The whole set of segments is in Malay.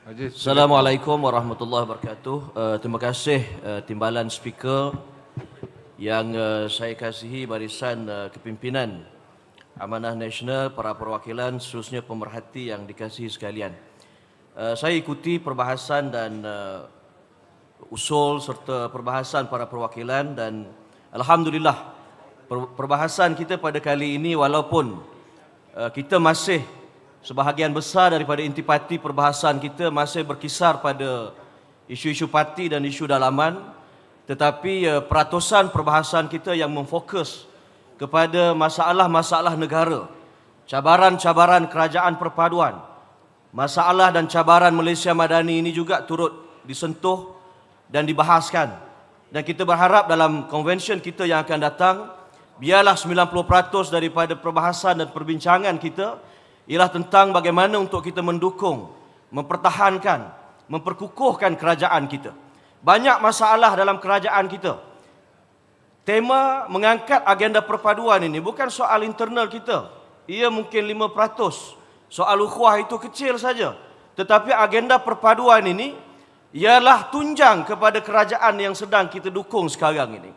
Assalamualaikum warahmatullahi wabarakatuh. Terima kasih timbalan speaker yang saya kasihi barisan kepimpinan Amanah Nasional, para perwakilan, khususnya pemerhati yang dikasihi sekalian. Saya ikuti perbahasan dan usul serta perbahasan para perwakilan dan alhamdulillah perbahasan kita pada kali ini walaupun kita masih sebahagian besar daripada intipati perbahasan kita masih berkisar pada isu-isu parti dan isu dalaman, tetapi peratusan perbahasan kita yang memfokus kepada masalah-masalah negara, cabaran-cabaran kerajaan perpaduan, masalah dan cabaran Malaysia Madani ini juga turut disentuh dan dibahaskan. Dan kita berharap dalam konvensyen kita yang akan datang, biarlah 90% daripada perbahasan dan perbincangan kita ialah tentang bagaimana untuk kita mendukung, mempertahankan, memperkukuhkan kerajaan kita. Banyak masalah dalam kerajaan kita. Tema mengangkat agenda perpaduan ini bukan soal internal kita. Ia mungkin 5%. Soal ukhuwah itu kecil saja. Tetapi agenda perpaduan ini ialah tunjang kepada kerajaan yang sedang kita dukung sekarang ini.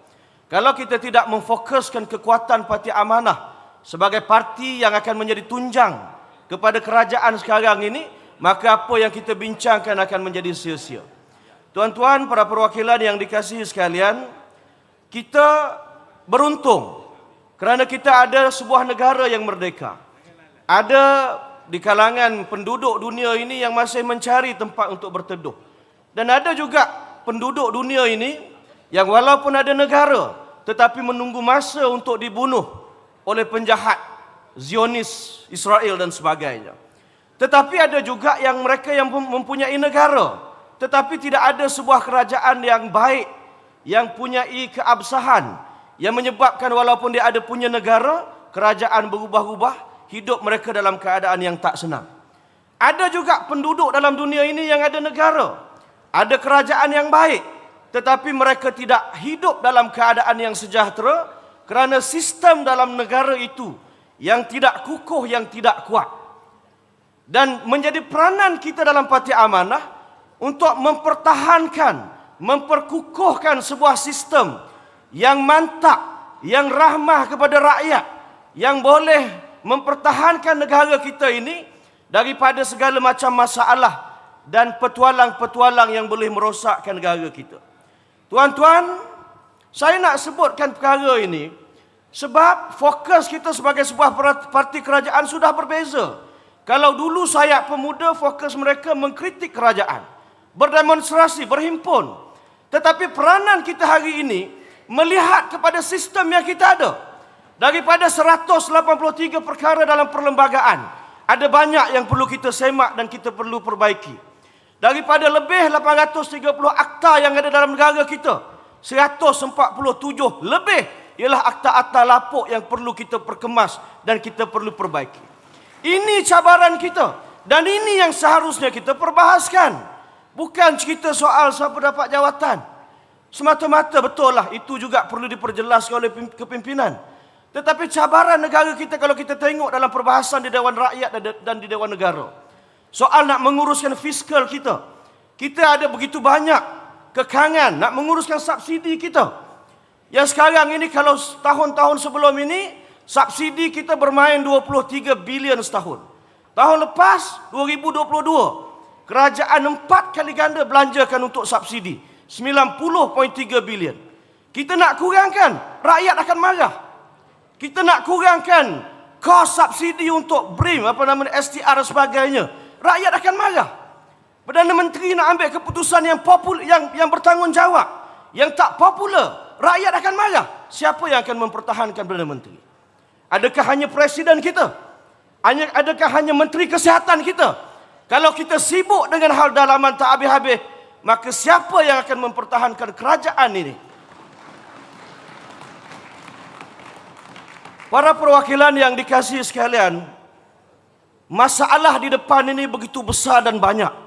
Kalau kita tidak memfokuskan kekuatan Parti Amanah sebagai parti yang akan menjadi tunjang kepada kerajaan sekarang ini, maka apa yang kita bincangkan akan menjadi sia-sia. Tuan-tuan, para perwakilan yang dikasihi sekalian, kita beruntung kerana kita ada sebuah negara yang merdeka. Ada di kalangan penduduk dunia ini yang masih mencari tempat untuk berteduh. Dan ada juga penduduk dunia ini yang walaupun ada negara, tetapi menunggu masa untuk dibunuh oleh penjahat Zionis, Israel dan sebagainya. Tetapi ada juga yang mereka yang mempunyai negara, tetapi tidak ada sebuah kerajaan yang baik, yang punyai keabsahan, yang menyebabkan walaupun dia ada punya negara, kerajaan berubah-ubah, hidup mereka dalam keadaan yang tak senang. Ada juga penduduk dalam dunia ini yang ada negara, ada kerajaan yang baik, tetapi mereka tidak hidup dalam keadaan yang sejahtera kerana sistem dalam negara itu yang tidak kukuh, yang tidak kuat. Dan menjadi peranan kita dalam Parti Amanah untuk mempertahankan, memperkukuhkan sebuah sistem yang mantap, yang rahmah kepada rakyat, yang boleh mempertahankan negara kita ini daripada segala macam masalah dan petualang-petualang yang boleh merosakkan negara kita. Tuan-tuan, saya nak sebutkan perkara ini sebab fokus kita sebagai sebuah parti kerajaan sudah berbeza. Kalau dulu sayap pemuda fokus mereka mengkritik kerajaan, berdemonstrasi, berhimpun. Tetapi peranan kita hari ini melihat kepada sistem yang kita ada. Daripada 183 perkara dalam perlembagaan, ada banyak yang perlu kita semak dan kita perlu perbaiki. Daripada lebih 830 akta yang ada dalam negara kita, 147 lebih ialah akta-akta lapuk yang perlu kita perkemas dan kita perlu perbaiki. Ini cabaran kita dan ini yang seharusnya kita perbahaskan. Bukan cerita soal siapa dapat jawatan. Semata-mata betul lah, itu juga perlu diperjelaskan oleh kepimpinan. Tetapi cabaran negara kita kalau kita tengok dalam perbahasan di Dewan Rakyat dan di Dewan Negara, soal nak menguruskan fiskal kita, kita ada begitu banyak kekangan nak menguruskan subsidi kita. Yang sekarang ini kalau tahun-tahun sebelum ini, subsidi kita bermain 23 bilion setahun. Tahun lepas, 2022, kerajaan 4 kali ganda belanjakan untuk subsidi, 90.3 bilion. Kita nak kurangkan, rakyat akan marah. Kita nak kurangkan kos subsidi untuk BRIM, STR dan sebagainya, rakyat akan marah. Perdana Menteri nak ambil keputusan yang yang bertanggungjawab, yang tak popular, rakyat akan marah. Siapa yang akan mempertahankan Perdana Menteri? Adakah hanya Presiden kita? Adakah hanya Menteri Kesihatan kita? Kalau kita sibuk dengan hal dalaman tak habis-habis, maka siapa yang akan mempertahankan kerajaan ini? Para perwakilan yang dikasihi sekalian, masalah di depan ini begitu besar dan banyak.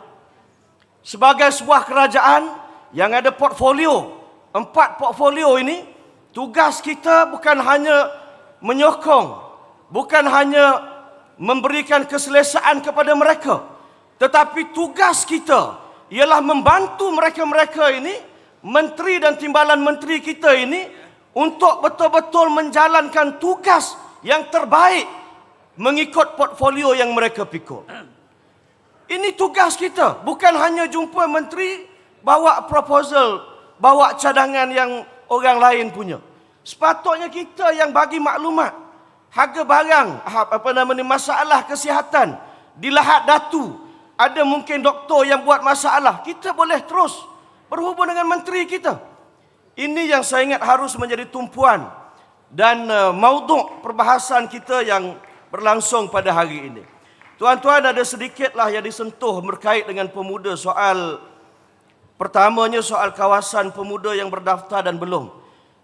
Sebagai sebuah kerajaan yang ada portfolio, 4 portfolio ini, tugas kita bukan hanya menyokong, bukan hanya memberikan keselesaan kepada mereka, Tetapi tugas kita ialah membantu mereka-mereka ini, menteri dan timbalan menteri kita ini, untuk betul-betul menjalankan tugas yang terbaik mengikut portfolio yang mereka pikul. Ini tugas kita, bukan hanya jumpa menteri bawa proposal, bawa cadangan yang orang lain punya. Sepatutnya kita yang bagi maklumat harga barang, masalah kesihatan di Lahad Datu, ada mungkin doktor yang buat masalah, kita boleh terus berhubung dengan menteri kita. Ini yang saya ingat harus menjadi tumpuan dan maudhu' perbahasan kita yang berlangsung pada hari ini. Tuan-tuan, ada sedikitlah yang disentuh berkait dengan pemuda. Soal pertamanya soal kawasan pemuda yang berdaftar dan belum.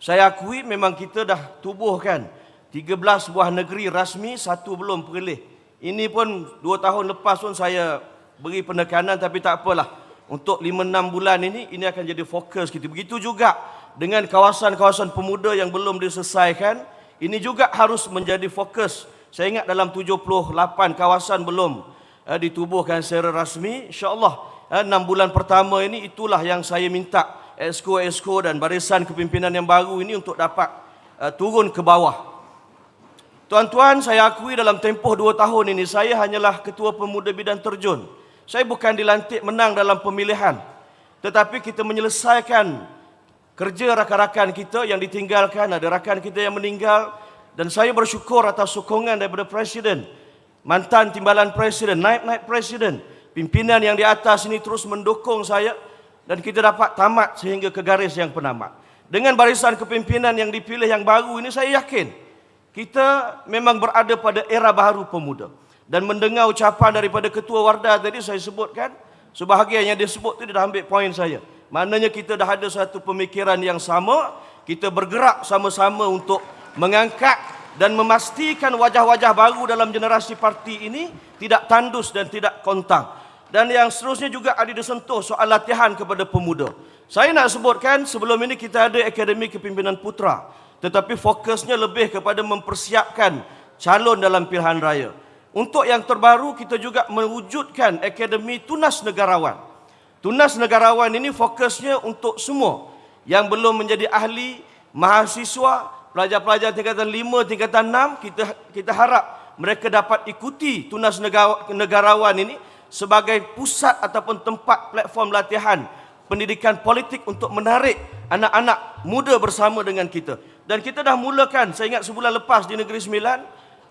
Saya akui memang kita dah tubuhkan 13 buah negeri rasmi, 1 belum perleh. Ini pun 2 tahun lepas pun saya beri penekanan, tapi tak apalah. Untuk 5-6 bulan ini akan jadi fokus kita. Begitu juga dengan kawasan-kawasan pemuda yang belum diselesaikan, ini juga harus menjadi fokus. Saya ingat dalam 78 kawasan belum ditubuhkan secara rasmi. InsyaAllah 6 bulan pertama ini itulah yang saya minta Exco dan barisan kepimpinan yang baru ini untuk dapat turun ke bawah. Tuan-tuan, saya akui dalam tempoh 2 tahun ini saya hanyalah Ketua Pemuda Bidang Terjun. Saya bukan dilantik menang dalam pemilihan, tetapi kita menyelesaikan kerja rakan-rakan kita yang ditinggalkan. Ada rakan kita yang meninggal, dan saya bersyukur atas sokongan daripada Presiden, mantan timbalan Presiden, naib-naib Presiden, pimpinan yang di atas ini terus mendukung saya, dan kita dapat tamat sehingga ke garis yang penamat. Dengan barisan kepimpinan yang dipilih yang baru ini, saya yakin kita memang berada pada era baru pemuda. Dan mendengar ucapan daripada Ketua Wardah tadi, saya sebutkan sebahagian yang dia sebut itu, dia dah ambil poin saya. Maknanya kita dah ada satu pemikiran yang sama, kita bergerak sama-sama untuk mengangkat dan memastikan wajah-wajah baru dalam generasi parti ini tidak tandus dan tidak kontang. Dan yang seterusnya juga ada disentuh soal latihan kepada pemuda. Saya nak sebutkan, sebelum ini kita ada Akademi Kepimpinan Putra, tetapi fokusnya lebih kepada mempersiapkan calon dalam pilihan raya. Untuk yang terbaru, kita juga mewujudkan Akademi Tunas Negarawan. Tunas Negarawan ini fokusnya untuk semua yang belum menjadi ahli, mahasiswa, pelajar-pelajar tingkatan 5, tingkatan 6, kita harap mereka dapat ikuti Tunas Negarawan ini sebagai pusat ataupun tempat platform latihan pendidikan politik untuk menarik anak-anak muda bersama dengan kita. Dan kita dah mulakan, saya ingat sebulan lepas di Negeri Sembilan,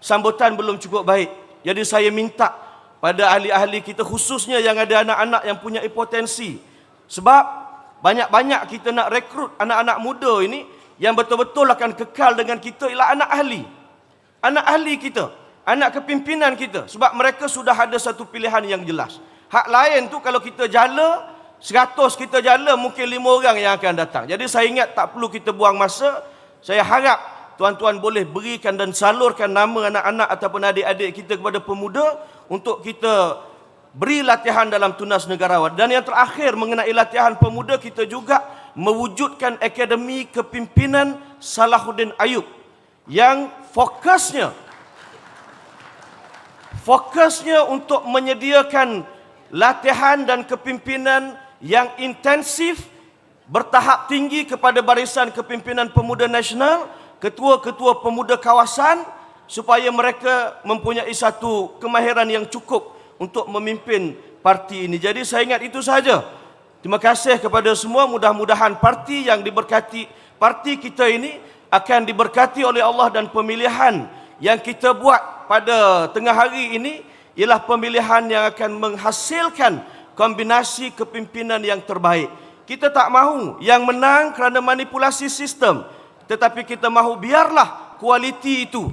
sambutan belum cukup baik. Jadi saya minta pada ahli-ahli kita, khususnya yang ada anak-anak yang punya potensi. Sebab banyak-banyak kita nak rekrut anak-anak muda ini yang betul-betul akan kekal dengan kita ialah anak ahli. Anak ahli kita, anak kepimpinan kita. Sebab mereka sudah ada satu pilihan yang jelas. Hak lain tu kalau kita jala, 100 kita jala, mungkin 5 orang yang akan datang. Jadi saya ingat tak perlu kita buang masa. Saya harap tuan-tuan boleh berikan dan salurkan nama anak-anak ataupun adik-adik kita kepada pemuda untuk kita beri latihan dalam Tunas Negarawan. Dan yang terakhir mengenai latihan pemuda, kita juga mewujudkan Akademi Kepimpinan Salahuddin Ayub yang fokusnya untuk menyediakan latihan dan kepimpinan yang intensif bertahap tinggi kepada barisan kepimpinan pemuda nasional, ketua-ketua pemuda kawasan, supaya mereka mempunyai satu kemahiran yang cukup untuk memimpin parti ini. Jadi saya ingat itu saja. Terima kasih kepada semua. Mudah-mudahan parti yang diberkati, parti kita ini akan diberkati oleh Allah, dan pemilihan yang kita buat pada tengah hari ini ialah pemilihan yang akan menghasilkan kombinasi kepimpinan yang terbaik. Kita tak mahu yang menang kerana manipulasi sistem, tetapi kita mahu biarlah kualiti itu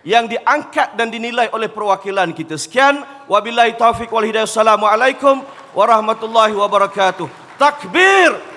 yang diangkat dan dinilai oleh perwakilan kita. Sekian, wabillahi taufiq wal hidayah. Assalamualaikum warahmatullahi wabarakatuh. Takbir!